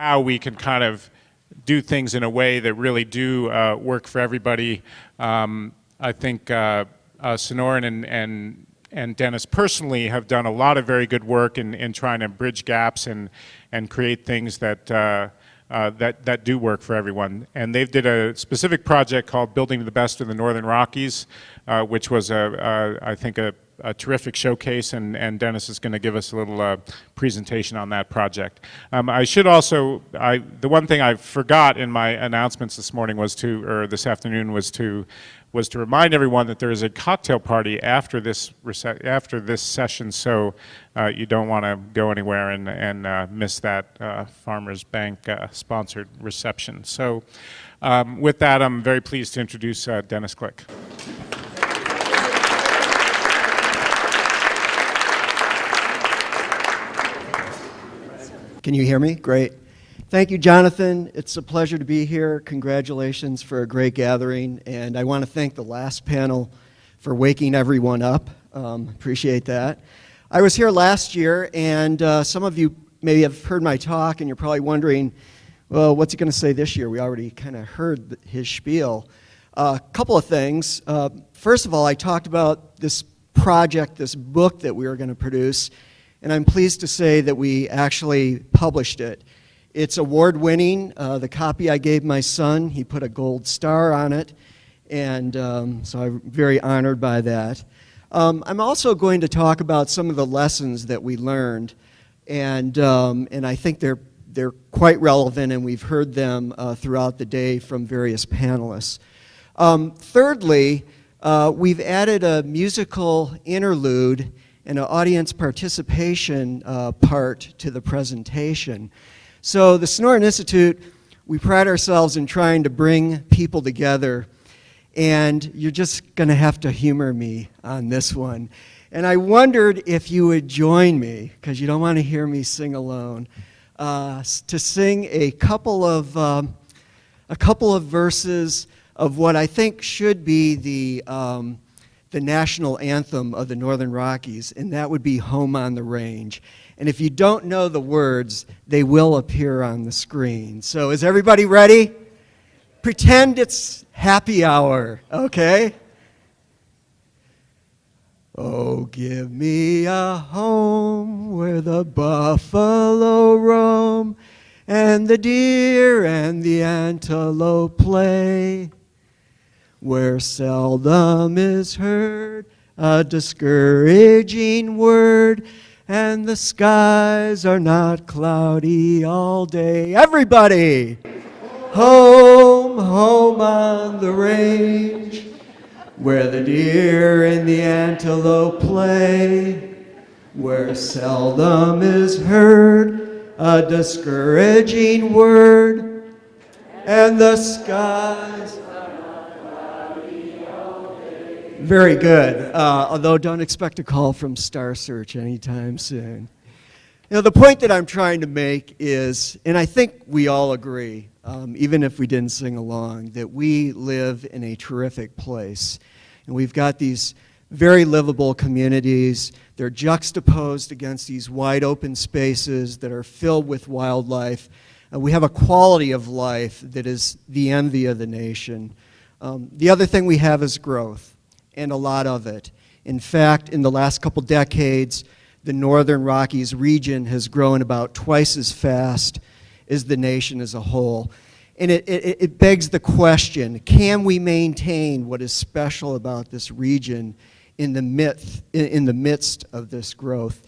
how we can kind of do things in a way that really do work for everybody. I think Sonoran and Dennis personally have done a lot of very good work in trying to bridge gaps and create things that that do work for everyone. And they've did a specific project called Building the Best of the Northern Rockies, which was, I think, a terrific showcase, and Dennis is going to give us a little presentation on that project. I should also, the one thing I forgot in my announcements this morning was this afternoon was to remind everyone that there is a cocktail party after this session, so you don't want to go anywhere and miss that Farmers Bank sponsored reception. So with that, I'm very pleased to introduce Dennis Click. Can you hear me? Great. Thank you, Jonathan. It's a pleasure to be here. Congratulations for a great gathering. And I want to thank the last panel for waking everyone up. Appreciate that. I was here last year, and some of you maybe have heard my talk, and you're probably wondering, well, what's he going to say this year? We already kind of heard his spiel. A couple of things. First of all, I talked about this project, this book that we were going to produce, and I'm pleased to say that we actually published it. It's award-winning. The copy I gave my son, he put a gold star on it, and so I'm very honored by that. I'm also going to talk about some of the lessons that we learned, and I think they're quite relevant, and we've heard them throughout the day from various panelists. Thirdly, we've added a musical interlude and an audience participation part to the presentation. So the Sonoran Institute, we pride ourselves in trying to bring people together, and you're just going to have to humor me on this one. And I wondered if you would join me, because you don't want to hear me sing alone, to sing a couple of verses of what I think should be the national anthem of the Northern Rockies, and that would be Home on the Range. And if you don't know the words, they will appear on the screen. So is everybody ready? Pretend it's happy hour, okay? Oh, give me a home where the buffalo roam and the deer and the antelope play, where seldom is heard a discouraging word, and the skies are not cloudy all day. Everybody! Home, home on the range, where the deer and the antelope play, where seldom is heard a discouraging word, and the skies are not cloudy all day. Very good, although don't expect a call from Star Search anytime soon. You know, the point that I'm trying to make is, and I think we all agree, even if we didn't sing along, that we live in a terrific place. And we've got these very livable communities. They're juxtaposed against these wide open spaces that are filled with wildlife. We have a quality of life that is the envy of the nation. The other thing we have is growth, and a lot of it. In fact, in the last couple decades, the Northern Rockies region has grown about twice as fast as the nation as a whole. And it begs the question, can we maintain what is special about this region in the midst of this growth?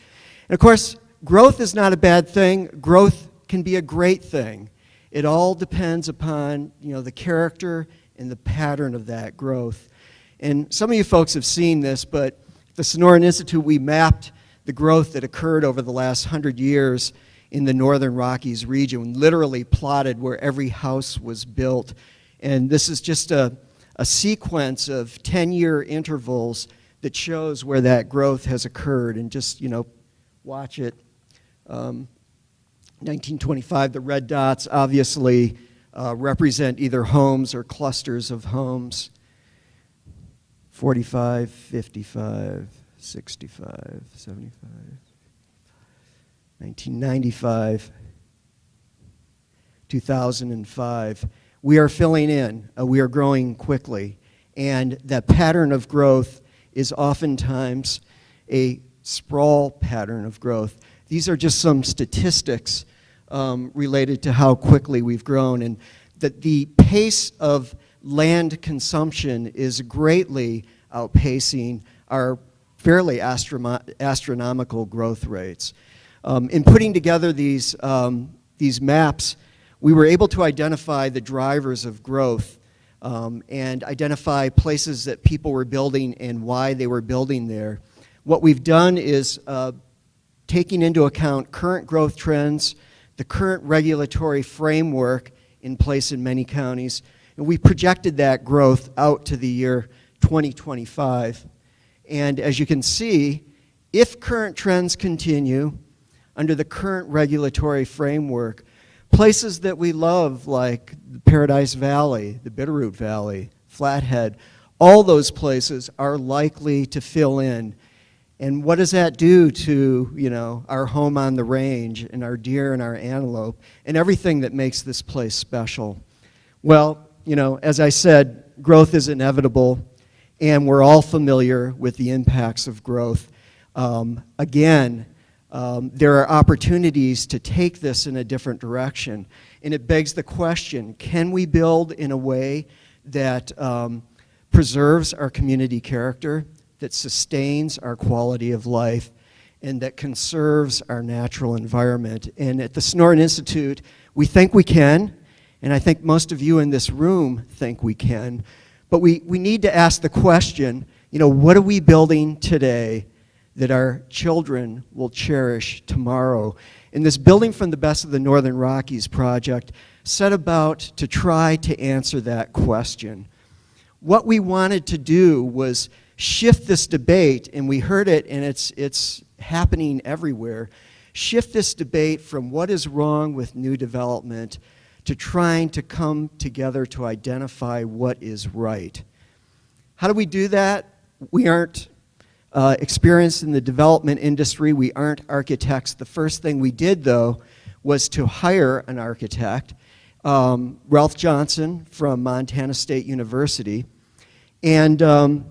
And of course, growth is not a bad thing. Growth can be a great thing. It all depends upon, the character and the pattern of that growth. And some of you folks have seen this, but at the Sonoran Institute, we mapped the growth that occurred over the last 100 years in the Northern Rockies region, literally plotted where every house was built. And this is just a sequence of 10-year intervals that shows where that growth has occurred. And just, watch it. 1925, the red dots obviously represent either homes or clusters of homes. 45, 55, 65, 75. 1995, 2005. We are filling in. We are growing quickly. And that pattern of growth is oftentimes a sprawl pattern of growth. These are just some statistics related to how quickly we've grown, and that the pace of land consumption is greatly outpacing our fairly astronomical growth rates. In putting together these maps, we were able to identify the drivers of growth and identify places that people were building and why they were building there. What we've done is taking into account current growth trends, the current regulatory framework in place in many counties, and we projected that growth out to the year 2025. And as you can see, if current trends continue under the current regulatory framework, places that we love like the Paradise Valley, the Bitterroot Valley, Flathead, all those places are likely to fill in. And what does that do to, you know, our home on the range and our deer and our antelope and everything that makes this place special? Well, you know, as I said, growth is inevitable, and we're all familiar with the impacts of growth. Again, there are opportunities to take this in a different direction, and it begs the question, can we build in a way that preserves our community character, that sustains our quality of life, and that conserves our natural environment? And at the Sonoran Institute, we think we can, and I think most of you in this room think we can, but we need to ask the question, you know, what are we building today that our children will cherish tomorrow? And this Building from the Best of the Northern Rockies project set about to try to answer that question. What we wanted to do was shift this debate, and we heard it, and it's happening everywhere, shift this debate from what is wrong with new development to trying to come together to identify what is right. How do we do that? We aren't experienced in the development industry. We aren't architects. The first thing we did, though, was to hire an architect, Ralph Johnson from Montana State University, and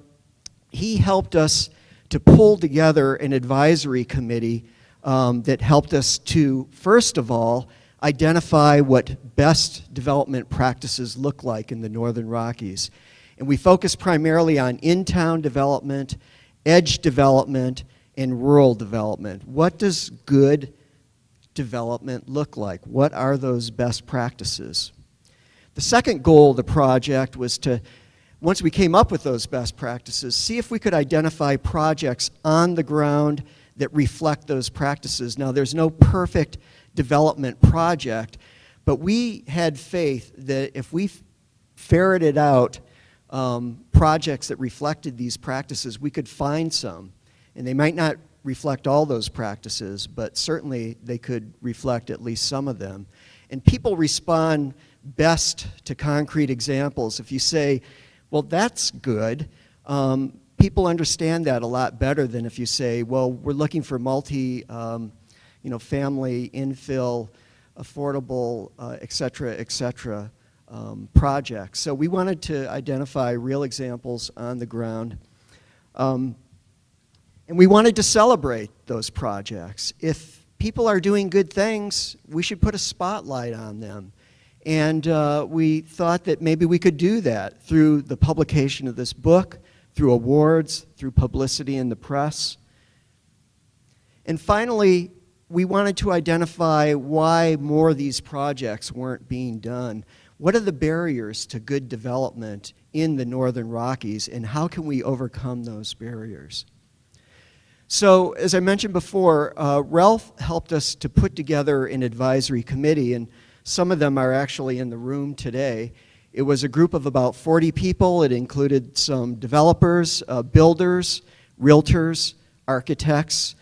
he helped us to pull together an advisory committee that helped us to, first of all, identify what best development practices look like in the Northern Rockies. And we focus primarily on in-town development, edge development, and rural development. What does good development look like? What are those best practices? The second goal of the project was to, once we came up with those best practices, see if we could identify projects on the ground that reflect those practices. Now, there's no perfect development project, but we had faith that if we ferreted out projects that reflected these practices, we could find some. And they might not reflect all those practices, but certainly they could reflect at least some of them. And people respond best to concrete examples. If you say, well, that's good, people understand that a lot better than if you say, well, we're looking for family, infill, affordable, et cetera, projects. So we wanted to identify real examples on the ground. And we wanted to celebrate those projects. If people are doing good things, we should put a spotlight on them. And we thought that maybe we could do that through the publication of this book, through awards, through publicity in the press. And finally, we wanted to identify why more of these projects weren't being done. What are the barriers to good development in the Northern Rockies, and how can we overcome those barriers? So, as I mentioned before, Ralph helped us to put together an advisory committee, and some of them are actually in the room today. It was a group of about 40 people. It included some developers, builders, realtors, architects,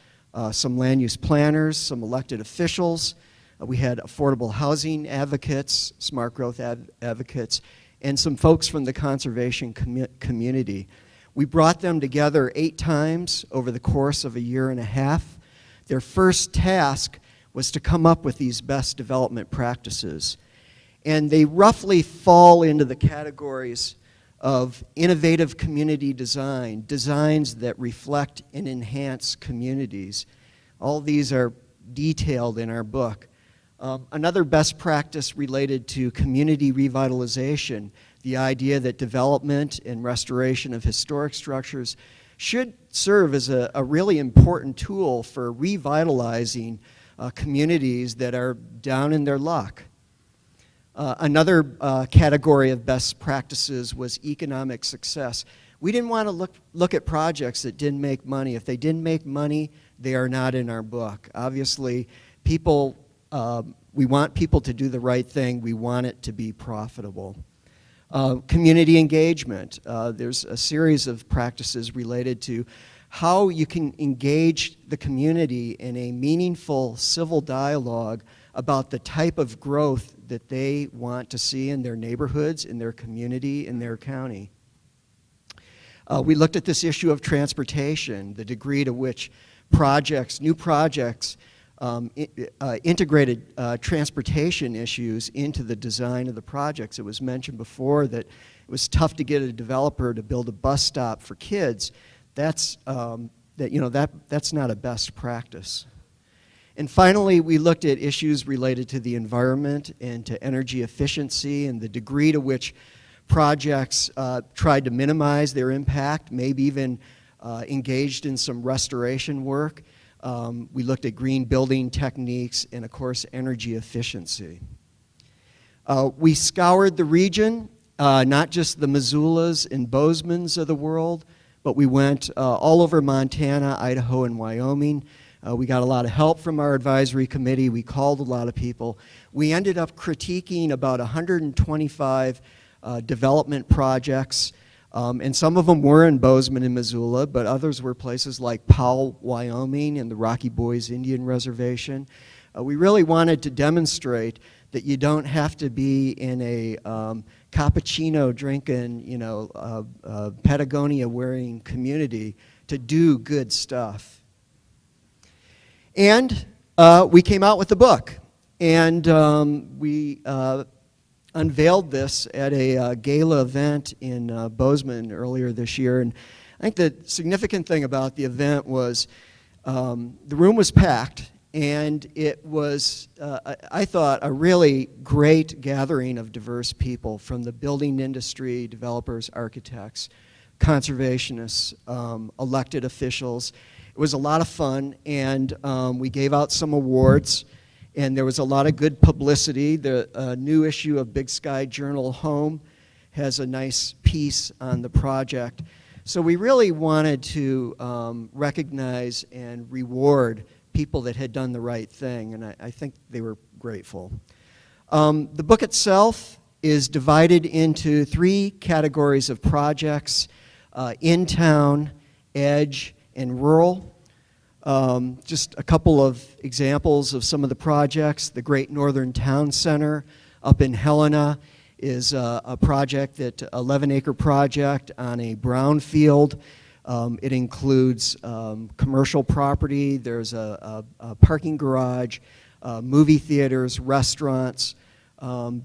some land use planners, some elected officials. We had affordable housing advocates, smart growth advocates, and some folks from the conservation community. We brought them together 8 times over the course of a year and a half. Their first task was to come up with these best development practices. And they roughly fall into the categories of innovative community design, designs that reflect and enhance communities. All these are detailed in our book. Another best practice related to community revitalization, the idea that development and restoration of historic structures should serve as a really important tool for revitalizing communities that are down in their luck. Another category of best practices was economic success. We didn't want to look at projects that didn't make money. If they didn't make money, they are not in our book. Obviously, people, we want people to do the right thing. We want it to be profitable. Community engagement. There's a series of practices related to how you can engage the community in a meaningful civil dialogue about the type of growth that they want to see in their neighborhoods, in their community, in their county. We looked at this issue of transportation, the degree to which new projects, integrated transportation issues into the design of the projects. It was mentioned before that it was tough to get a developer to build a bus stop for kids. That's not a best practice. And finally, we looked at issues related to the environment and to energy efficiency and the degree to which projects tried to minimize their impact, maybe even engaged in some restoration work. We looked at green building techniques and, of course, energy efficiency. We scoured the region, not just the Missoulas and Bozemans of the world, but we went all over Montana, Idaho, and Wyoming. We got a lot of help from our advisory committee. We called a lot of people. We ended up critiquing about 125 development projects, and some of them were in Bozeman and Missoula, but others were places like Powell, Wyoming, and the Rocky Boys Indian Reservation. We really wanted to demonstrate that you don't have to be in a cappuccino drinking, Patagonia wearing community to do good stuff. And we came out with a book, and we unveiled this at a gala event in Bozeman earlier this year. And I think the significant thing about the event was the room was packed, and it was, I thought, a really great gathering of diverse people from the building industry, developers, architects, conservationists, elected officials. It was a lot of fun, and we gave out some awards, and there was a lot of good publicity. The new issue of Big Sky Journal Home has a nice piece on the project. So we really wanted to recognize and reward people that had done the right thing, and I think they were grateful. The book itself is divided into 3 categories of projects: in town, edge, and rural. Just a couple of examples of some of the projects. The Great Northern Town Center up in Helena is a project, that 11-acre project on a brownfield. It includes commercial property. There's a parking garage, movie theaters, restaurants,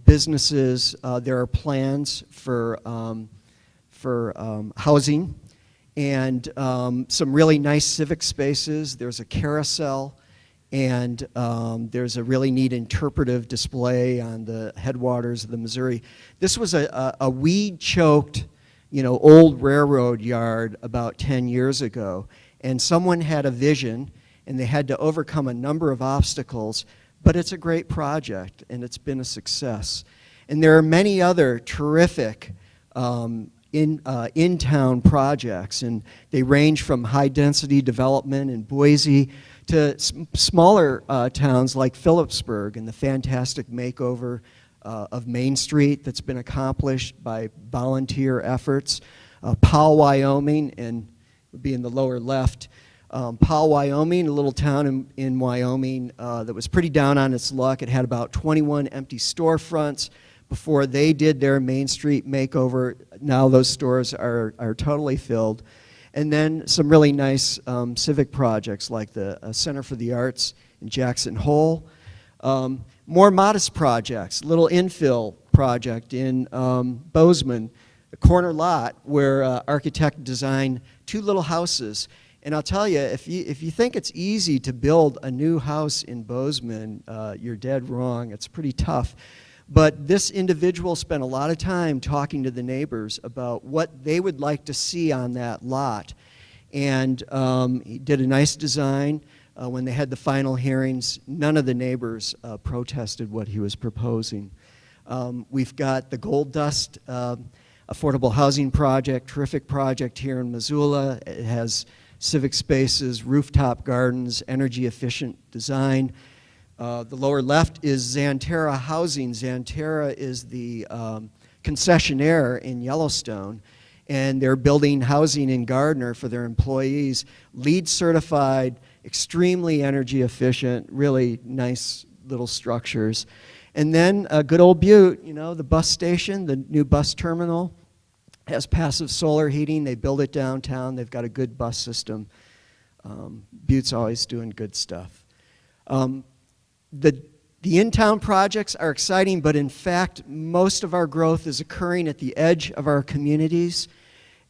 businesses. There are plans for housing, and some really nice civic spaces. There's a carousel, and there's a really neat interpretive display on the headwaters of the Missouri. This was a weed-choked, old railroad yard about 10 years ago, and someone had a vision, and they had to overcome a number of obstacles, but it's a great project, and it's been a success. And there are many other terrific in-town projects, and they range from high-density development in Boise to smaller towns like Phillipsburg, and the fantastic makeover of Main Street that's been accomplished by volunteer efforts. Powell, Wyoming, and would be in the lower left. Powell, Wyoming, a little town in Wyoming that was pretty down on its luck. It had about 21 empty storefronts before they did their Main Street makeover. Now those stores are totally filled. And then some really nice civic projects like the Center for the Arts in Jackson Hole. More modest projects, little infill project in Bozeman, a corner lot where architect designed 2 little houses. And I'll tell you, if you think it's easy to build a new house in Bozeman, you're dead wrong. It's pretty tough. But this individual spent a lot of time talking to the neighbors about what they would like to see on that lot. And he did a nice design. When they had the final hearings, none of the neighbors protested what he was proposing. We've got the Gold Dust affordable housing project, terrific project here in Missoula. It has civic spaces, rooftop gardens, energy efficient design. The lower left is Xanterra Housing. Xanterra is the concessionaire in Yellowstone, and they're building housing in Gardner for their employees. LEED certified, extremely energy efficient, really nice little structures. And then good old Butte, you know, the bus station, the new bus terminal, has passive solar heating. They build it downtown. They've got a good bus system. Butte's always doing good stuff. The in-town projects are exciting, but in fact, most of our growth is occurring at the edge of our communities.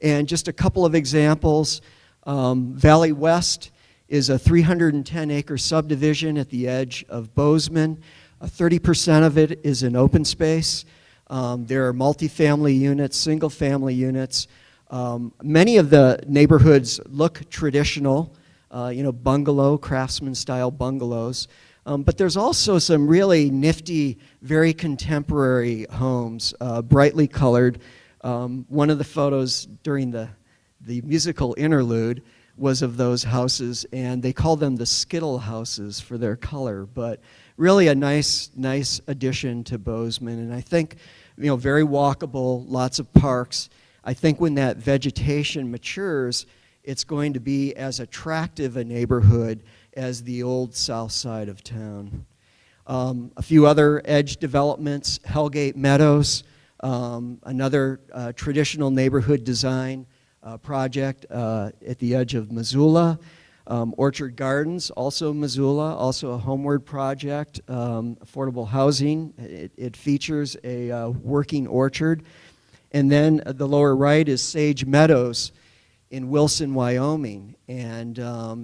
And just a couple of examples, Valley West is a 310-acre subdivision at the edge of Bozeman. 30% of it is in open space. There are multifamily units, single-family units. Many of the neighborhoods look traditional, you know, bungalow, craftsman-style bungalows. But there's also some really nifty, very contemporary homes, brightly colored. One of the photos during the musical interlude was of those houses, and they call them the Skittle houses for their color. But really a nice addition to Bozeman, and I think, you know, very walkable, lots of parks. I think when that vegetation matures, it's going to be as attractive a neighborhood as the old south side of town. A few other edge developments, Hellgate Meadows, another traditional neighborhood design project at the edge of Missoula. Orchard Gardens, also Missoula, also a homeward project, affordable housing. It features a working orchard. And then the lower right is Sage Meadows in Wilson, Wyoming. And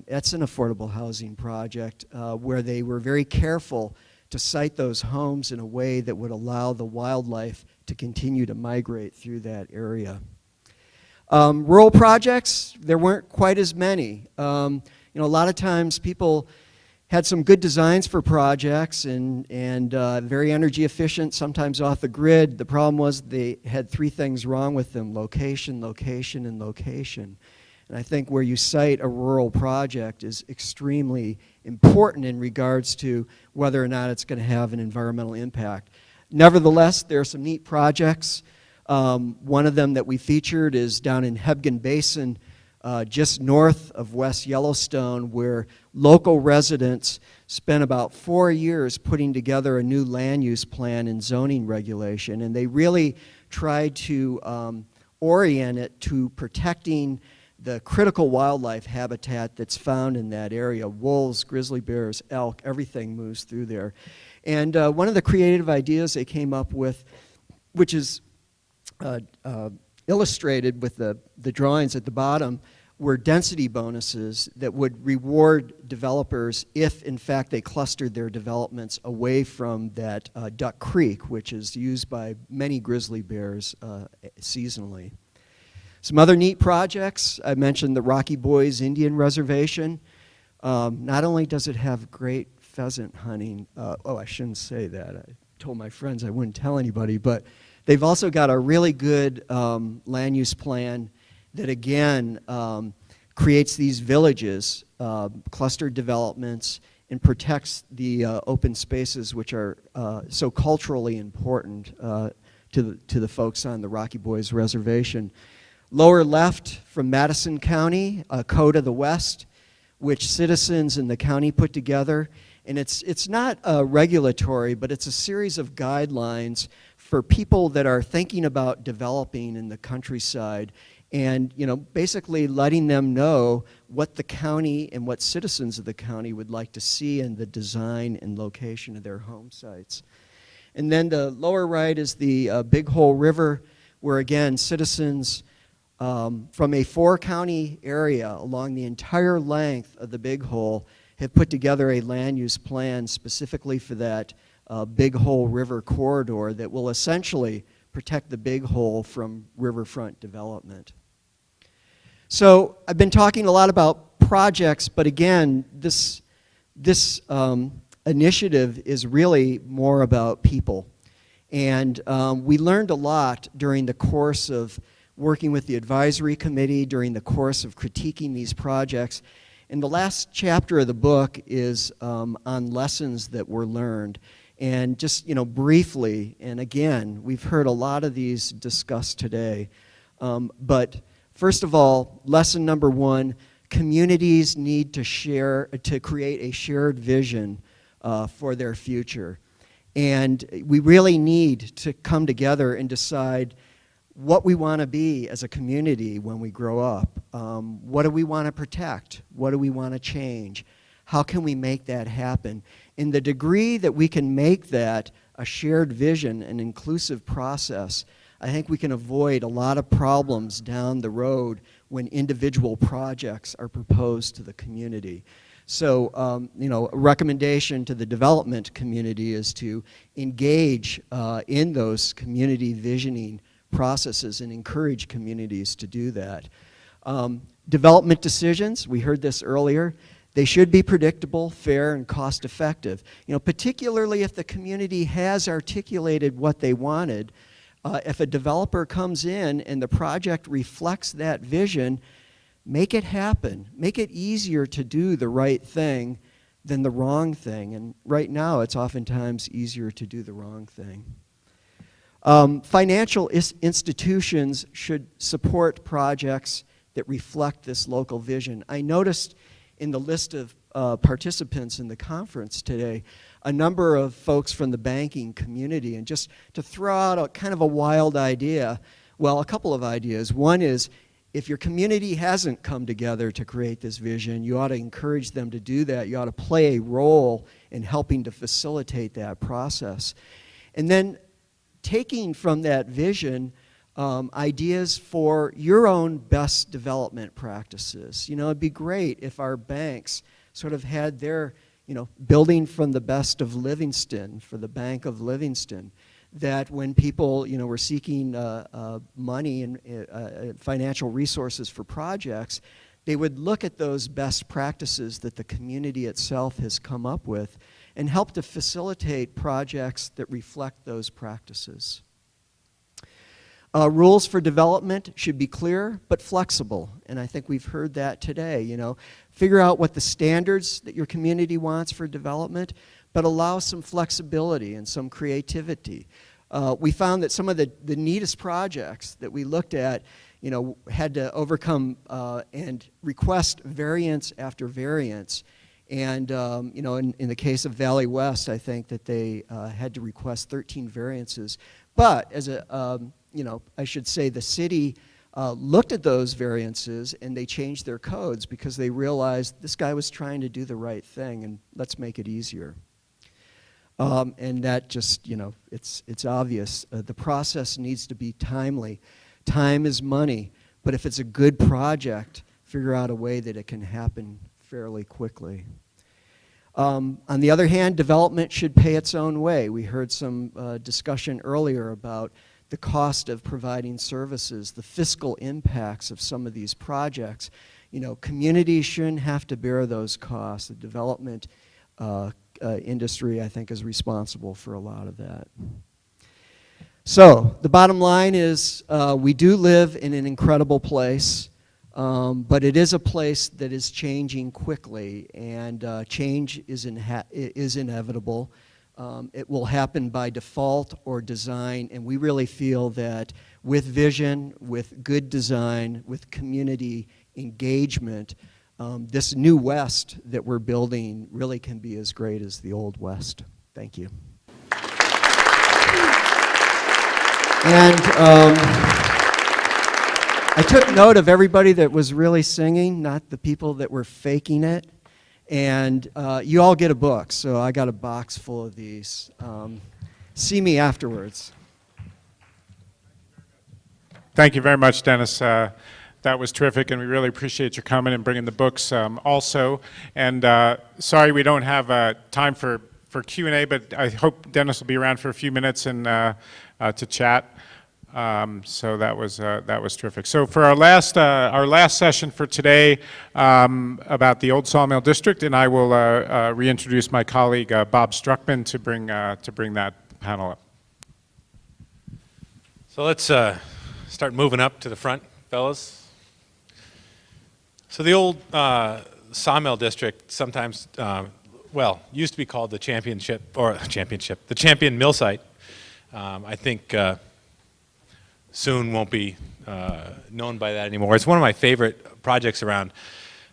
that's an affordable housing project where they were very careful to site those homes in a way that would allow the wildlife to continue to migrate through that area. Rural projects, there weren't quite as many. You know, a lot of times people had some good designs for projects and very energy efficient, sometimes off the grid. The problem was they had 3 things wrong with them: location, location, and location. And I think where you site a rural project is extremely important in regards to whether or not it's going to have an environmental impact. Nevertheless, there are some neat projects. One of them that we featured is down in Hebgen Basin, just north of West Yellowstone, where local residents spent about 4 years putting together a new land use plan and zoning regulation, and they really tried to orient it to protecting the critical wildlife habitat that's found in that area. Wolves, grizzly bears, elk, everything moves through there. And one of the creative ideas they came up with, which is illustrated with the drawings at the bottom, were density bonuses that would reward developers if, in fact, they clustered their developments away from that Duck Creek, which is used by many grizzly bears seasonally. Some other neat projects, I mentioned the Rocky Boys Indian Reservation. Not only does it have great pheasant hunting, oh, I shouldn't say that. I told my friends I wouldn't tell anybody, but they've also got a really good land use plan that, again, creates these villages, clustered developments, and protects the open spaces, which are so culturally important to the folks on the Rocky Boys Reservation. Lower left from Madison County, Coda the West, which citizens in the county put together. And it's not regulatory, but it's a series of guidelines for people that are thinking about developing in the countryside and basically letting them know what the county and what citizens of the county would like to see in the design and location of their home sites. And then the lower right is the Big Hole River, where again citizens from a 4-county area along the entire length of the Big Hole have put together a land use plan specifically for that Big Hole River corridor that will essentially protect the Big Hole from riverfront development. So I've been talking a lot about projects, but again, this initiative is really more about people. And we learned a lot during the course of working with the advisory committee, during the course of critiquing these projects. And the last chapter of the book is on lessons that were learned. And just, briefly, and again, we've heard a lot of these discussed today, but first of all, lesson number 1, communities need to create a shared vision for their future. And we really need to come together and decide what we want to be as a community when we grow up. What do we want to protect? What do we want to change? How can we make that happen? In the degree that we can make that a shared vision, an inclusive process, I think we can avoid a lot of problems down the road when individual projects are proposed to the community. So, a recommendation to the development community is to engage in those community visioning processes and encourage communities to do that. Development decisions, we heard this earlier, they should be predictable, fair, and cost-effective. Particularly if the community has articulated what they wanted. If a developer comes in and the project reflects that vision, make it happen. Make it easier to do the right thing than the wrong thing. And right now, it's oftentimes easier to do the wrong thing. Financial institutions should support projects that reflect this local vision. I noticed in the list of participants in the conference today a number of folks from the banking community, and just to throw out a kind of a wild idea, well, a couple of ideas. One is, if your community hasn't come together to create this vision, you ought to encourage them to do that. You ought to play a role in helping to facilitate that process. And then taking from that vision ideas for your own best development practices. It'd be great if our banks sort of had their, building from the best of Livingston for the Bank of Livingston, that when people, were seeking money and financial resources for projects, they would look at those best practices that the community itself has come up with and help to facilitate projects that reflect those practices. Rules for development should be clear but flexible, and I think we've heard that today. Figure out what the standards that your community wants for development, but allow some flexibility and some creativity. We found that some of the neatest projects that we looked at, had to overcome and request variance after variance. And in the case of Valley West, I think that they had to request 13 variances. But as I should say the city looked at those variances and they changed their codes because they realized this guy was trying to do the right thing, and let's make it easier. And that just, it's obvious. The process needs to be timely. Time is money, but if it's a good project, figure out a way that it can happen fairly quickly. On the other hand, development should pay its own way. We heard some discussion earlier about the cost of providing services, the fiscal impacts of some of these projects. Communities shouldn't have to bear those costs. The development industry, I think, is responsible for a lot of that. So the bottom line is we do live in an incredible place, but it is a place that is changing quickly, and change is inevitable. It will happen by default or design, and we really feel that with vision, with good design, with community engagement, this new West that we're building really can be as great as the old West. Thank you. And I took note of everybody that was really singing, not the people that were faking it. And you all get a book, so I got a box full of these. See me afterwards. Thank you very much, Dennis. That was terrific, and we really appreciate your coming and bringing the books also. And sorry we don't have time for Q&A, but I hope Dennis will be around for a few minutes and to chat. So that was terrific. So for our last session for today about the Old Sawmill District, and I will reintroduce my colleague Bob Struckman to bring that panel up. So let's start moving up to the front, fellas. So the old Sawmill District, sometimes, used to be called the the Champion Mill Site. I think soon won't be known by that anymore. It's one of my favorite projects around.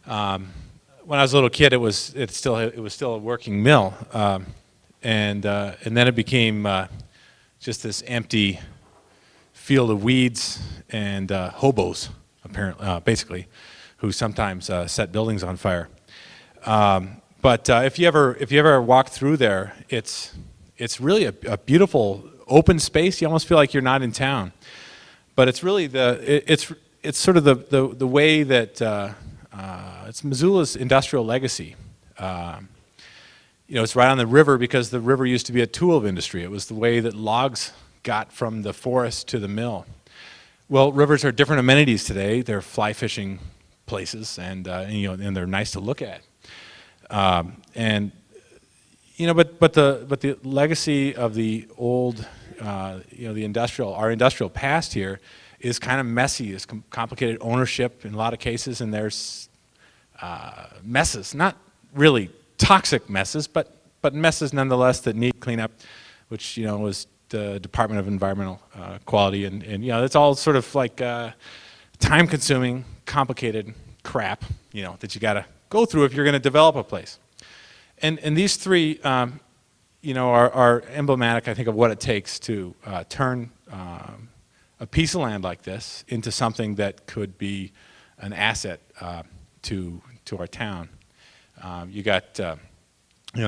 When I was a little kid, it was still a working mill, and then it became just this empty field of weeds and hobos, apparently, basically, who sometimes set buildings on fire. But if you ever walk through there, it's really a beautiful open space. You almost feel like you're not in town. But it's really it's sort of the way that it's Missoula's industrial legacy. It's right on the river because the river used to be a tool of industry. It was the way that logs got from the forest to the mill. Well, rivers are different amenities today. They're fly fishing places, and they're nice to look at. But the legacy of the old, our industrial past here is kind of messy. It's complicated ownership in a lot of cases, and there's messes, not really toxic messes, but messes nonetheless that need cleanup, which was the Department of Environmental Quality, and it's all sort of like time-consuming, complicated crap, that you got to go through if you're going to develop a place. And these three, are emblematic, I think, of what it takes to turn a piece of land like this into something that could be an asset to our town. You got, the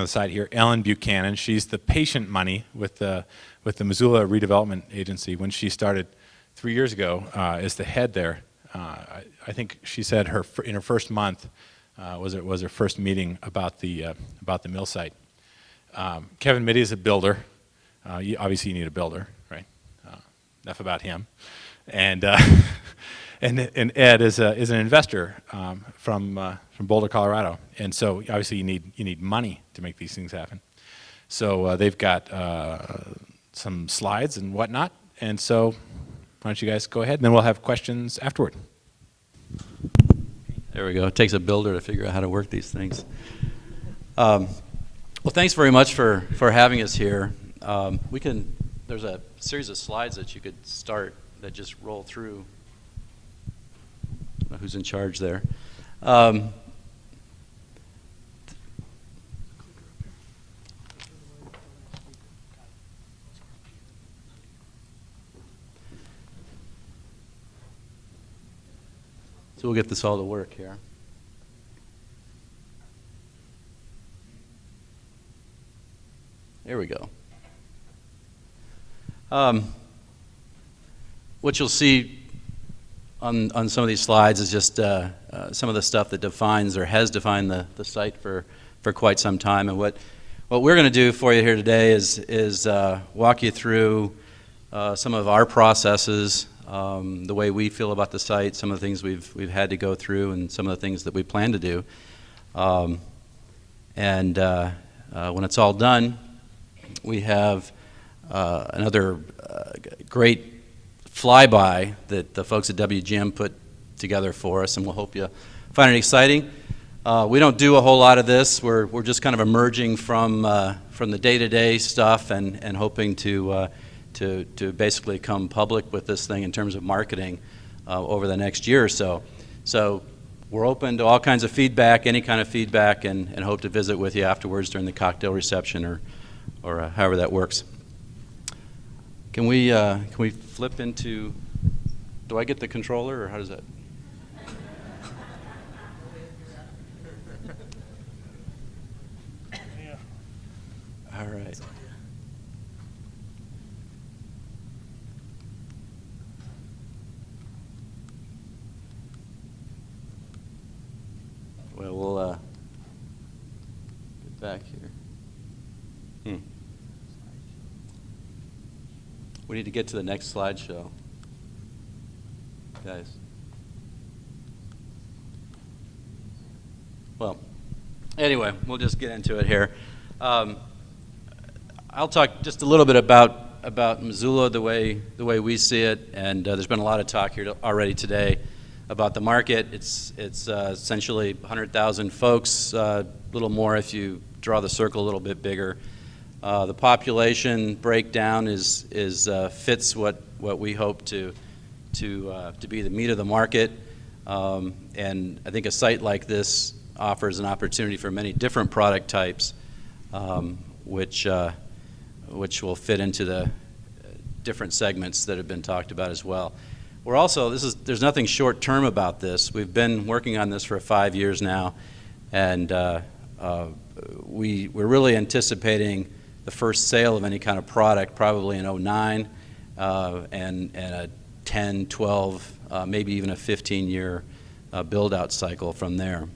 side here, Ellen Buchanan. She's the patient money with the Missoula Redevelopment Agency. When she started 3 years ago as the head there, I think she said in her first month was her first meeting about the mill site. Kevin Mitty is a builder. Obviously, you need a builder, right? Enough about him. And and Ed is an investor from Boulder, Colorado. And so obviously you need money to make these things happen. So they've got some slides and whatnot. And so why don't you guys go ahead, and then we'll have questions afterward. There we go. It takes a builder to figure out how to work these things. Well, thanks very much for having us here. There's a series of slides that you could start that just roll through. I don't know who's in charge there. So we'll get this all to work here. There we go. What you'll see on some of these slides is just some of the stuff that defines or has defined the site for quite some time. And what we're going to do for you here today is walk you through some of our processes, the way we feel about the site, some of the things we've had to go through, and some of the things that we plan to do. When it's all done, we have another great flyby that the folks at WGM put together for us, and we'll hope you find it exciting. We don't do a whole lot of this. We're just kind of emerging from the day-to-day stuff and hoping to basically come public with this thing in terms of marketing over the next year or so. So we're open to all kinds of feedback, any kind of feedback, and hope to visit with you afterwards during the cocktail reception or however that works. Can we flip into Do I get the controller, or how does that? All right. Well, we'll get back here. We need to get to the next slideshow, guys. Well, anyway, we'll just get into it here. I'll talk just a little bit about Missoula, the way we see it, and there's been a lot of talk here already today about the market. It's essentially 100,000 folks, a little more if you draw the circle a little bit bigger. The population breakdown fits what we hope to be the meat of the market, and I think a site like this offers an opportunity for many different product types, which will fit into the different segments that have been talked about as well. We're also, there's nothing short-term about this. We've been working on this for 5 years now, and we're really anticipating the first sale of any kind of product probably in '09, and a 10, 12, maybe even a 15-year build-out cycle from there.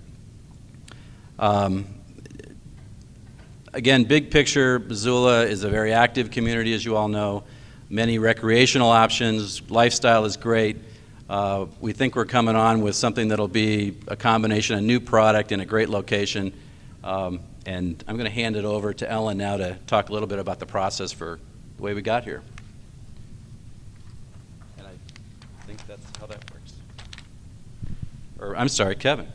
Again, big picture, Missoula is a very active community, as you all know. Many recreational options, lifestyle is great. We think we're coming on with something that'll be a combination of new product in a great location. And I'm going to hand it over to Ellen now to talk a little bit about the process for the way we got here. And I think that's how that works. Or, I'm sorry, Kevin.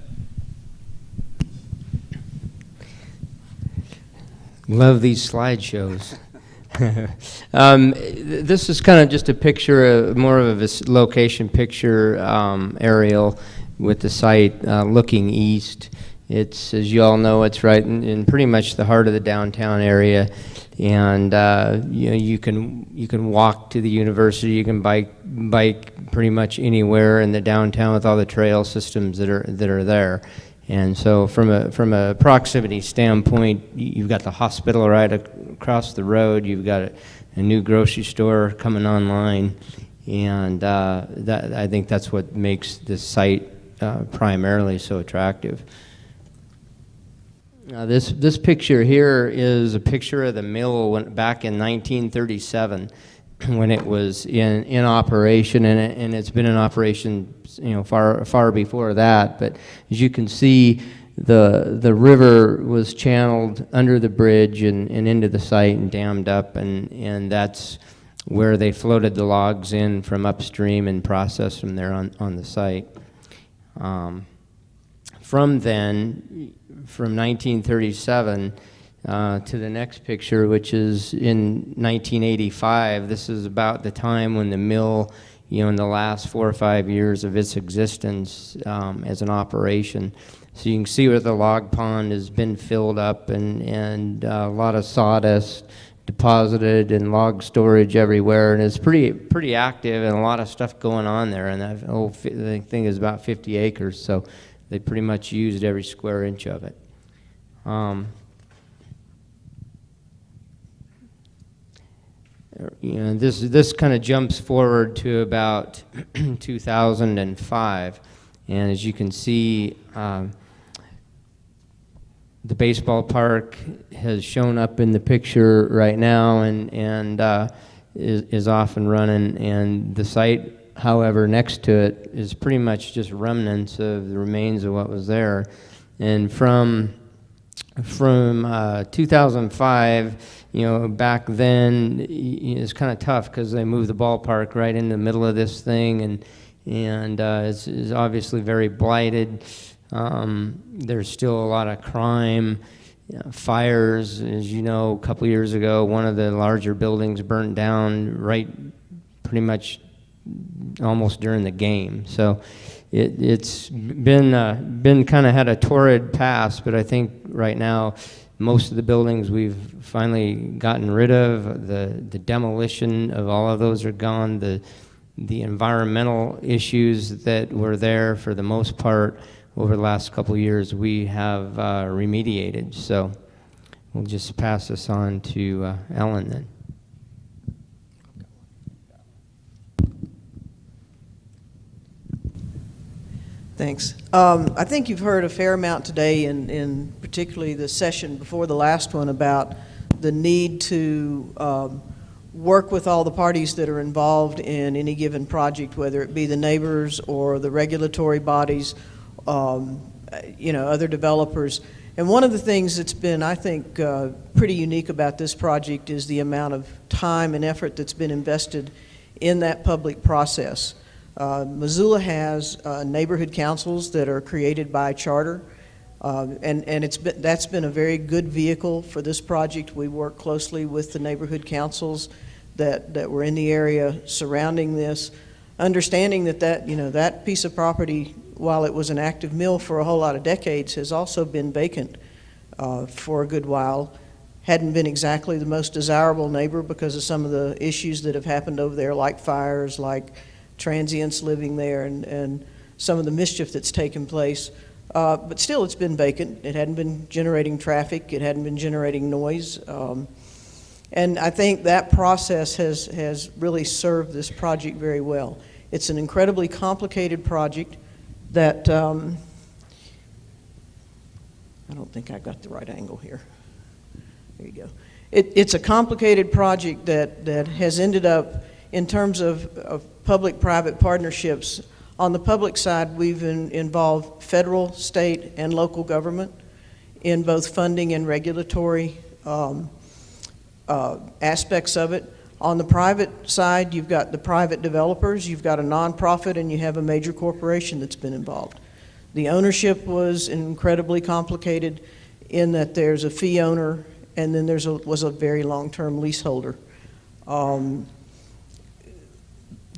Love these slideshows. This is kind of just a picture, more of a location picture aerial with the site looking east. It's, as you all know, it's right in pretty much the heart of the downtown area, and you can walk to the university, you can bike pretty much anywhere in the downtown with all the trail systems that are there. And so from a proximity standpoint, you've got the hospital right across the road, you've got a new grocery store coming online, and I think that's what makes this site primarily so attractive. This picture here is a picture of the mill back in 1937 when it was in operation, and it's been in operation far before that. But as you can see, the river was channeled under the bridge and into the site and dammed up, and that's where they floated the logs in from upstream and processed them there on the site. From then, from 1937 to the next picture, which is in 1985, this is about the time when the mill, in the last 4 or 5 years of its existence as an operation. So you can see where the log pond has been filled up and a lot of sawdust deposited and log storage everywhere, and it's pretty active and a lot of stuff going on there, and that whole thing is about 50 acres, so they pretty much used every square inch of it. This kind of jumps forward to about 2005, and as you can see, the baseball park has shown up in the picture right now and is off and running, and the site, however, next to it is pretty much just remnants of the remains of what was there. And from 2005, back then, it's kind of tough because they moved the ballpark right in the middle of this thing, and it's obviously very blighted. There's still a lot of crime, fires. As you know, a couple years ago, one of the larger buildings burnt down right pretty much almost during the game. So it's been kind of had a torrid past, but I think right now most of the buildings we've finally gotten rid of. The demolition of all of those are gone. the environmental issues that were there for the most part over the last couple of years, we have remediated. So we'll just pass this on to Ellen then. Thanks. I think you've heard a fair amount today, in particularly the session before the last one, about the need to work with all the parties that are involved in any given project, whether it be the neighbors or the regulatory bodies, other developers. And one of the things that's been, I think, pretty unique about this project is the amount of time and effort that's been invested in that public process. Missoula has neighborhood councils that are created by charter, and that's been a very good vehicle for this project. We work closely with the neighborhood councils that were in the area surrounding this, understanding that piece of property, while it was an active mill for a whole lot of decades, has also been vacant for a good while. Hadn't been exactly the most desirable neighbor because of some of the issues that have happened over there, like fires, like transients living there, and some of the mischief that's taken place. But still, it's been vacant. It hadn't been generating traffic. It hadn't been generating noise. And I think that process has really served this project very well. It's an incredibly complicated project that, I don't think I got the right angle here. There you go. It's a complicated project that has ended up, in terms of public-private partnerships. On the public side, we've involved federal, state, and local government in both funding and regulatory aspects of it. On the private side, you've got the private developers, you've got a nonprofit, and you have a major corporation that's been involved. The ownership was incredibly complicated in that there's a fee owner, and then was a very long-term leaseholder.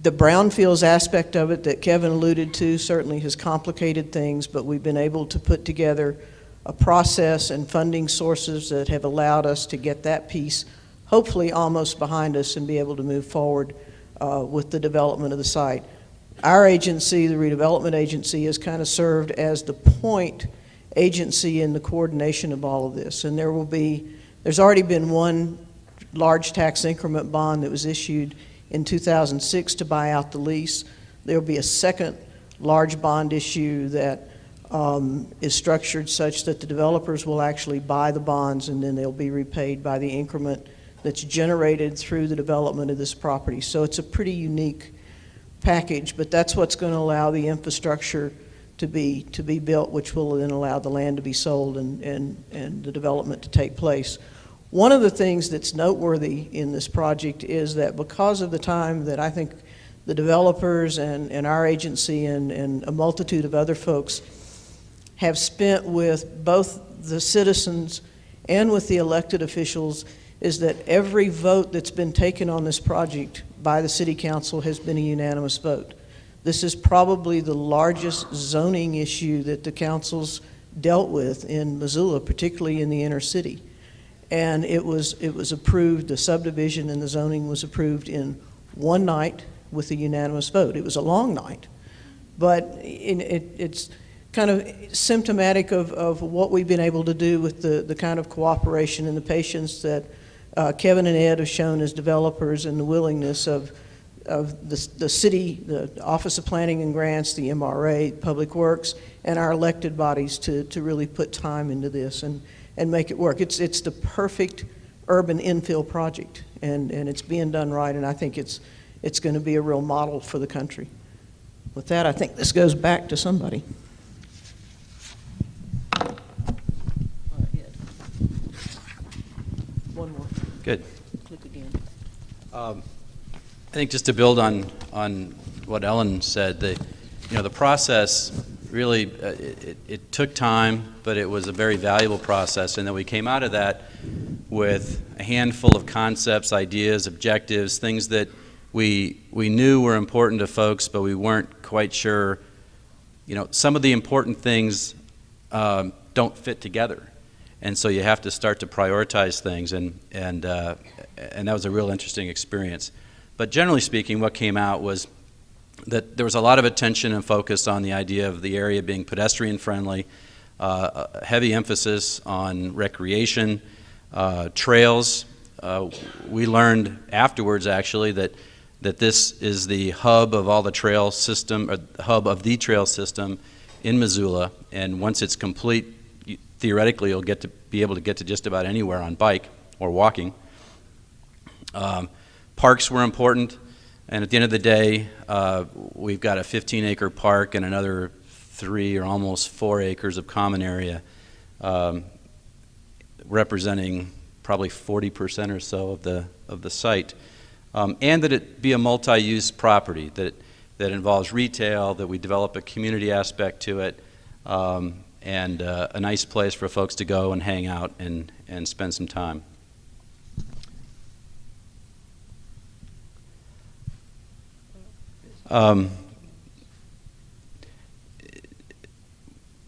The brownfields aspect of it that Kevin alluded to certainly has complicated things, but we've been able to put together a process and funding sources that have allowed us to get that piece hopefully almost behind us and be able to move forward with the development of the site. Our agency, the redevelopment agency, has kind of served as the point agency in the coordination of all of this. And there's already been one large tax increment bond that was issued in 2006 to buy out the lease. There will be a second large bond issue that is structured such that the developers will actually buy the bonds, and then they'll be repaid by the increment that's generated through the development of this property. So it's a pretty unique package, but that's what's going to allow the infrastructure to be built, which will then allow the land to be sold and the development to take place. One of the things that's noteworthy in this project is that because of the time that I think the developers and our agency and a multitude of other folks have spent with both the citizens and with the elected officials, is that every vote that's been taken on this project by the City Council has been a unanimous vote. This is probably the largest zoning issue that the council's dealt with in Missoula, particularly in the inner city. And it was approved, the subdivision and the zoning was approved in one night with a unanimous vote. It was a long night, but it's kind of symptomatic of what we've been able to do with the kind of cooperation and the patience that Kevin and Ed have shown as developers, and the willingness of the city, the Office of Planning and Grants, the MRA, Public Works, and our elected bodies to really put time into this and make it work. It's the perfect urban infill project, and it's being done right, and I think it's going to be a real model for the country. With that, I think this goes back to somebody. One more. Good. Click again. I think just to build on what Ellen said, the process really it took time, but it was a very valuable process, and then we came out of that with a handful of concepts, ideas, objectives, things that we knew were important to folks, but we weren't quite sure. Some of the important things don't fit together. And so you have to start to prioritize things, and that was a real interesting experience. But generally speaking, what came out was that there was a lot of attention and focus on the idea of the area being pedestrian friendly, a heavy emphasis on recreation, trails. We learned afterwards actually that this is the hub of all the trail system, or the hub of the trail system in Missoula, and once it's complete, theoretically you'll get to be able to get to just about anywhere on bike or walking. Parks were important, and at the end of the day, we've got a 15-acre park and another 3 or almost 4 acres of common area, representing probably 40% or so of the site, and that it be a multi-use property, that involves retail, that we develop a community aspect to it, and a nice place for folks to go and hang out and spend some time.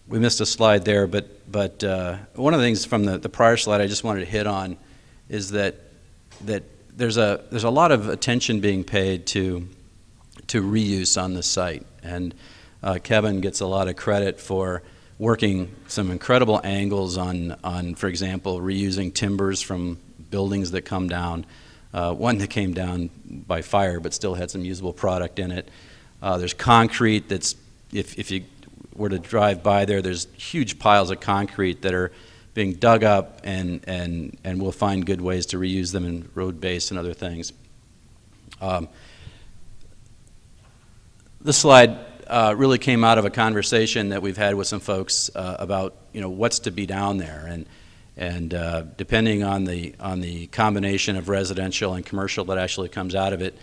We missed a slide there, but one of the things from the prior slide I just wanted to hit on is that there's a lot of attention being paid to reuse on the site, and Kevin gets a lot of credit for working some incredible angles on, for example, reusing timbers from buildings that come down. One that came down by fire but still had some usable product in it. There's concrete that's, if you were to drive by there, there's huge piles of concrete that are being dug up, and we'll find good ways to reuse them in road base and other things. This slide really came out of a conversation that we've had with some folks about what's to be down there, and depending on the combination of residential and commercial that actually comes out of it,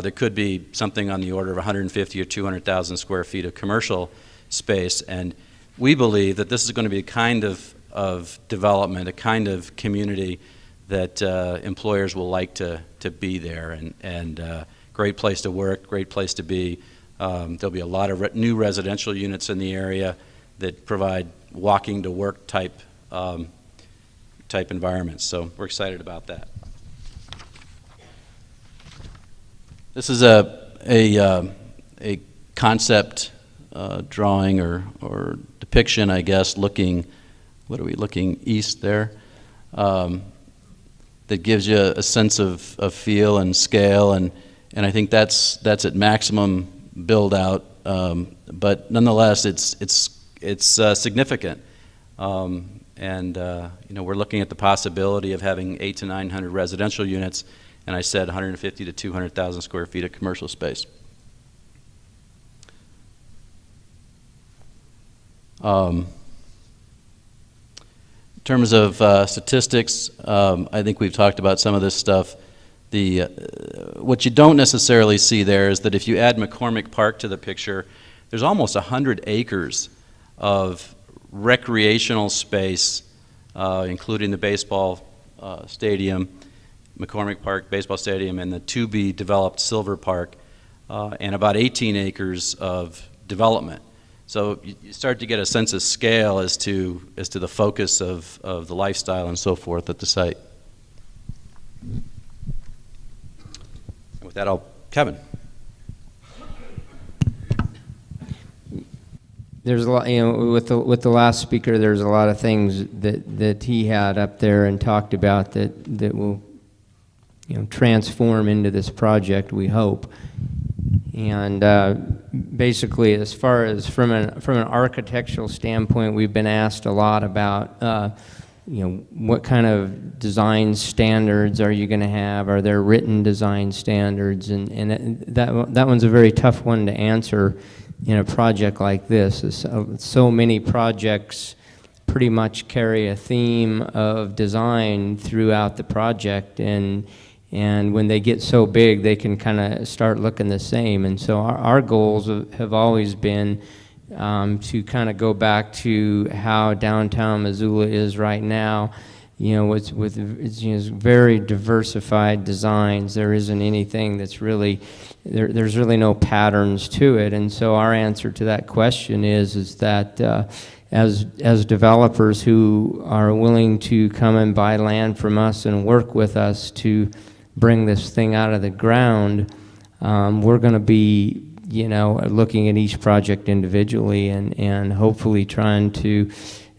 there could be something on the order of 150 or 200,000 square feet of commercial space, and we believe that this is going to be a kind of development, a kind of community that employers will like to be there, and great place to work, great place to be. There'll be a lot of new residential units in the area that provide walking to work type environments, so we're excited about that. This is a concept drawing or depiction, I guess, looking east there, that gives you a sense of feel and scale, and I think that's at maximum build out, but nonetheless it's significant, and we're looking at the possibility of having 800 to 900 residential units, and I said 150 to 200,000 square feet of commercial space. In terms of statistics, I think we've talked about some of this stuff. What you don't necessarily see there is that if you add McCormick Park to the picture, there's almost 100 acres of recreational space, including the baseball stadium, McCormick Park Baseball Stadium, and the to-be-developed Silver Park, and about 18 acres of development. So you start to get a sense of scale as to the focus of the lifestyle and so forth at the site. And with that, Kevin. There's a lot, with the last speaker, there's a lot of things that he had up there and talked about that will, transform into this project, we hope. And basically, as far as from an architectural standpoint, we've been asked a lot about, what kind of design standards are you going to have? Are there written design standards? And that one's a very tough one to answer in a project like this. So many projects pretty much carry a theme of design throughout the project, and when they get so big, they can kind of start looking the same. And so our goals have always been to kind of go back to how downtown Missoula is right now. With very diversified designs. There isn't anything that's really, there's really no patterns to it. And so our answer to that question is that as developers who are willing to come and buy land from us and work with us to bring this thing out of the ground, we're going to be looking at each project individually and hopefully trying to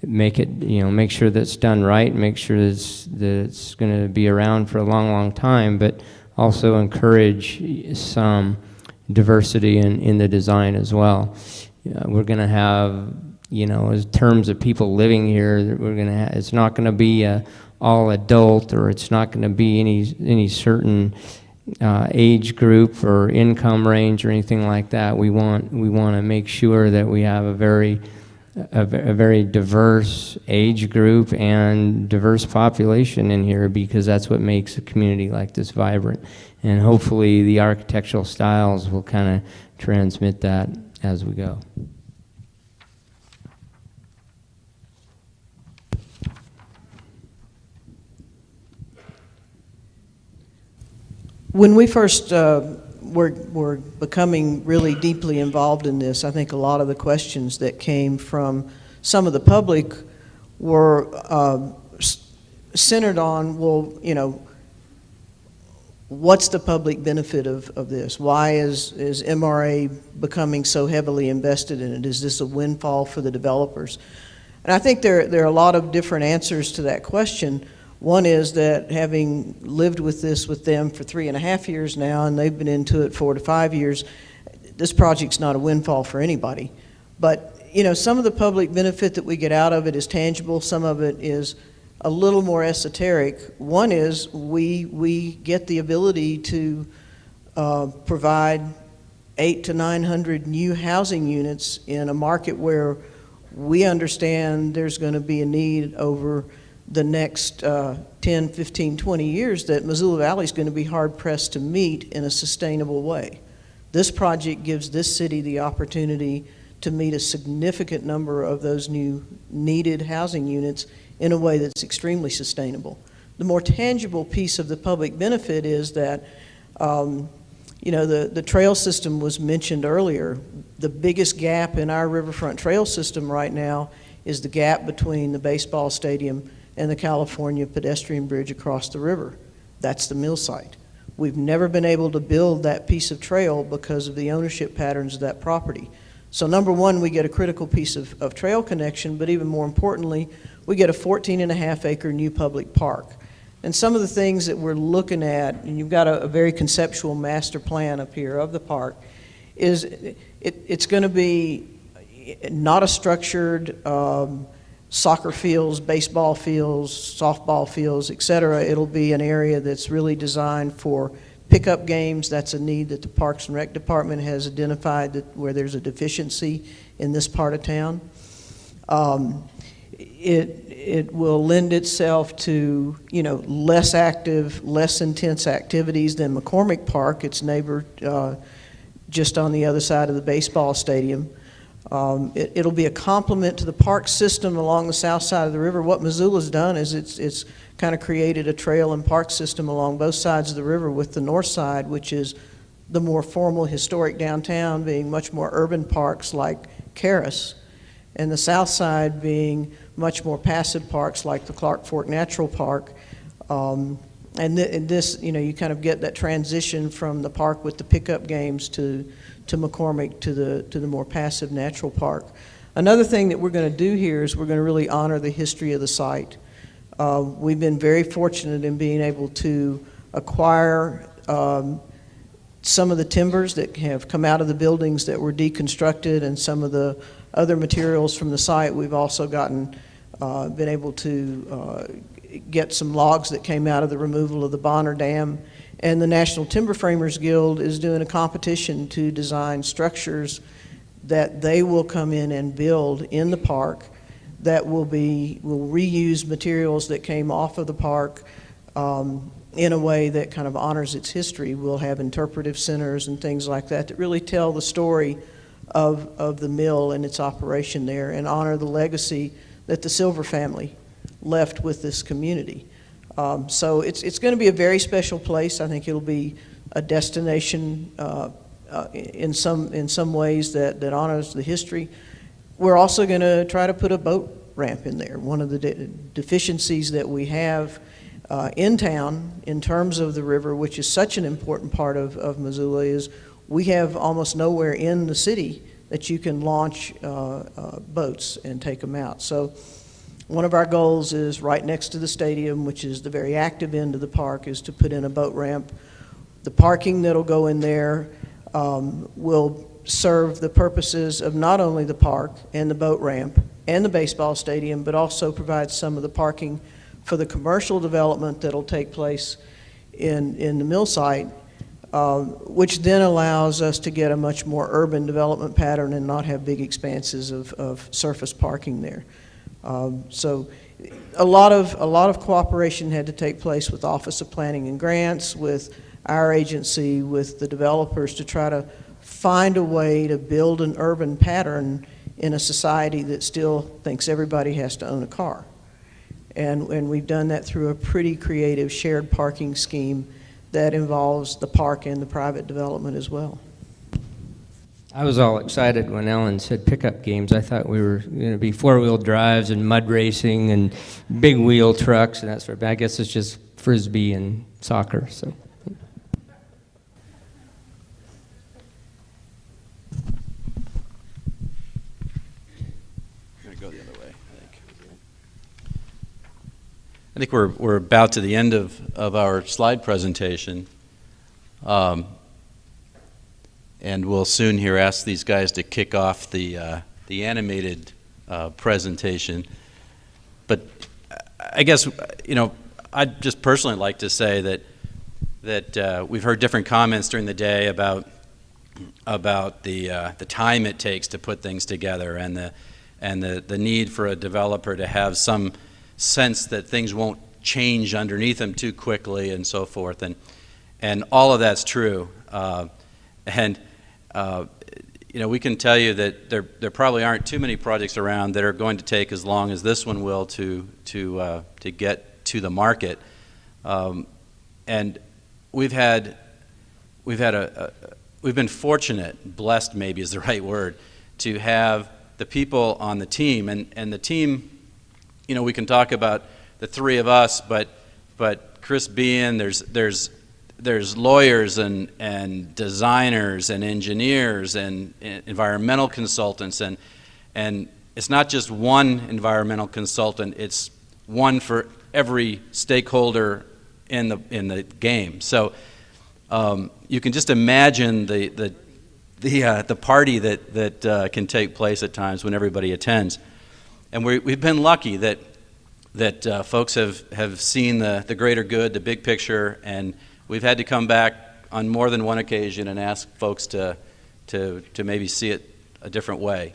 make it, make sure that's done right, make sure that it's going to be around for a long, long time, but also encourage some diversity in the design as well. We're going to have, in terms of people living here, we're going to have, it's not going to be all adult, or it's not going to be any certain age group or income range or anything like that. We want to make sure that we have a very diverse age group and diverse population in here, because that's what makes a community like this vibrant. And hopefully the architectural styles will kind of transmit that as we go. When we first were becoming really deeply involved in this, I think a lot of the questions that came from some of the public were centered on, well, what's the public benefit of this? Why is MRA becoming so heavily invested in it? Is this a windfall for the developers? And I think there are a lot of different answers to that question. One is that, having lived with them for 3.5 years now, and they've been into it 4 to 5 years, this project's not a windfall for anybody. But, some of the public benefit that we get out of it is tangible. Some of it is a little more esoteric. One is we get the ability to provide 800 to 900 new housing units in a market where we understand there's going to be a need over the next 10, 15, 20 years that Missoula Valley is going to be hard-pressed to meet in a sustainable way. This project gives this city the opportunity to meet a significant number of those new needed housing units in a way that's extremely sustainable. The more tangible piece of the public benefit is that, the trail system was mentioned earlier. The biggest gap in our riverfront trail system right now is the gap between the baseball stadium and the California pedestrian bridge across the river. That's the mill site. We've never been able to build that piece of trail because of the ownership patterns of that property. So number one, we get a critical piece of trail connection, but even more importantly, we get a 14.5-acre new public park. And some of the things that we're looking at, and you've got a very conceptual master plan up here of the park, is it's going to be not a structured soccer fields, baseball fields, softball fields, et cetera. It'll be an area that's really designed for pickup games. That's a need that the Parks and Rec Department has identified, that where there's a deficiency in this part of town. It will lend itself to less active, less intense activities than McCormick Park, its neighbor just on the other side of the baseball stadium. It'll be a complement to the park system along the south side of the river. What Missoula's done is it's kind of created a trail and park system along both sides of the river, with the north side, which is the more formal historic downtown, being much more urban parks like Caris, and the south side being much more passive parks like the Clark Fork Natural Park. And this, you kind of get that transition from the park with the pickup games to McCormick to the more passive natural park. Another thing that we're going to do here is we're going to really honor the history of the site. We've been very fortunate in being able to acquire some of the timbers that have come out of the buildings that were deconstructed, and some of the other materials from the site. We've also been able to get some logs that came out of the removal of the Bonner Dam. And the National Timber Framers Guild is doing a competition to design structures that they will come in and build in the park that will reuse materials that came off of the park in a way that kind of honors its history. We'll have interpretive centers and things like that that really tell the story of the mill and its operation there, and honor the legacy that the Silver family left with this community. So it's going to be a very special place. I think it'll be a destination in some ways that honors the history. We're also going to try to put a boat ramp in there. One of the deficiencies that we have in town in terms of the river, which is such an important part of Missoula, is we have almost nowhere in the city that you can launch boats and take them out. So one of our goals is right next to the stadium, which is the very active end of the park, is to put in a boat ramp. The parking that'll go in there will serve the purposes of not only the park and the boat ramp and the baseball stadium, but also provide some of the parking for the commercial development that'll take place in the mill site, which then allows us to get a much more urban development pattern and not have big expanses of surface parking there. So a lot of cooperation had to take place with Office of Planning and Grants, with our agency, with the developers, to try to find a way to build an urban pattern in a society that still thinks everybody has to own a car. And we've done that through a pretty creative shared parking scheme that involves the park and the private development as well. I was all excited when Ellen said pickup games. I thought we were going to be four-wheel drives and mud racing and big wheel trucks and that sort of thing. I guess it's just Frisbee and soccer. So. I think we're about to the end of our slide presentation. And we'll soon here ask these guys to kick off the animated presentation. But I guess, I'd just personally like to say that we've heard different comments during the day about the time it takes to put things together and the need for a developer to have some sense that things won't change underneath them too quickly and so forth, and all of that's true, we can tell you that there probably aren't too many projects around that are going to take as long as this one will to get to the market, and we've been fortunate, blessed maybe is the right word, to have the people on the team, and the team. We can talk about the three of us, but Chris being, there's lawyers and designers and engineers and environmental consultants, and it's not just one environmental consultant, it's one for every stakeholder in the game. So you can just imagine the party that can take place at times when everybody attends. And we've been lucky that folks have seen the greater good, the big picture, and we've had to come back on more than one occasion and ask folks to maybe see it a different way.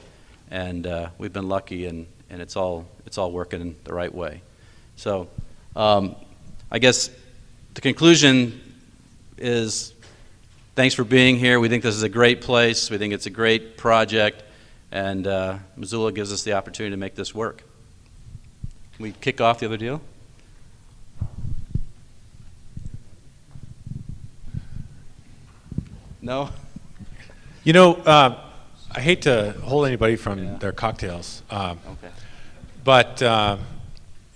And we've been lucky, and it's all working the right way. So I guess the conclusion is thanks for being here. We think this is a great place. We think it's a great project. And Missoula gives us the opportunity to make this work. Can we kick off the other deal? No? I hate to hold anybody from their cocktails. Okay. But,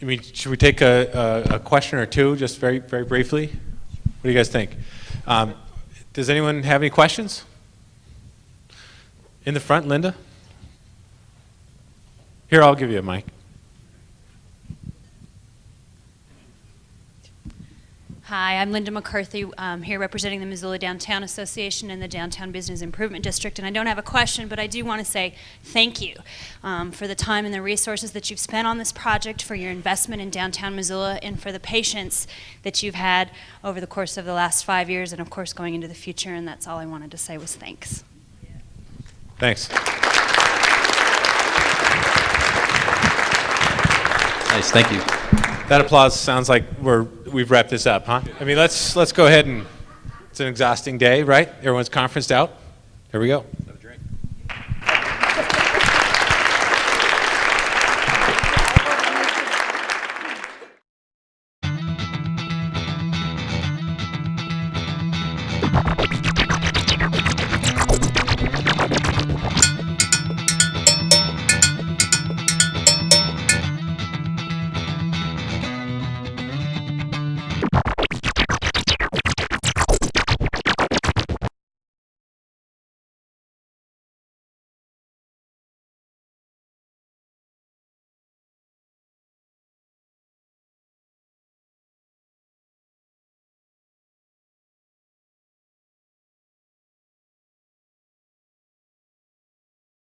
should we take a question or two just very, very briefly? What do you guys think? Does anyone have any questions? In the front, Linda? Here, I'll give you a mic. Hi, I'm Linda McCarthy, here representing the Missoula Downtown Association and the Downtown Business Improvement District. And I don't have a question, but I do want to say thank you for the time and the resources that you've spent on this project, for your investment in downtown Missoula, and for the patience that you've had over the course of the last 5 years, and of course going into the future. And that's all I wanted to say was thanks. Thanks. Nice, thank you. That applause sounds like we've wrapped this up, huh? Let's go ahead and, it's an exhausting day, right? Everyone's conferenced out. Here we go.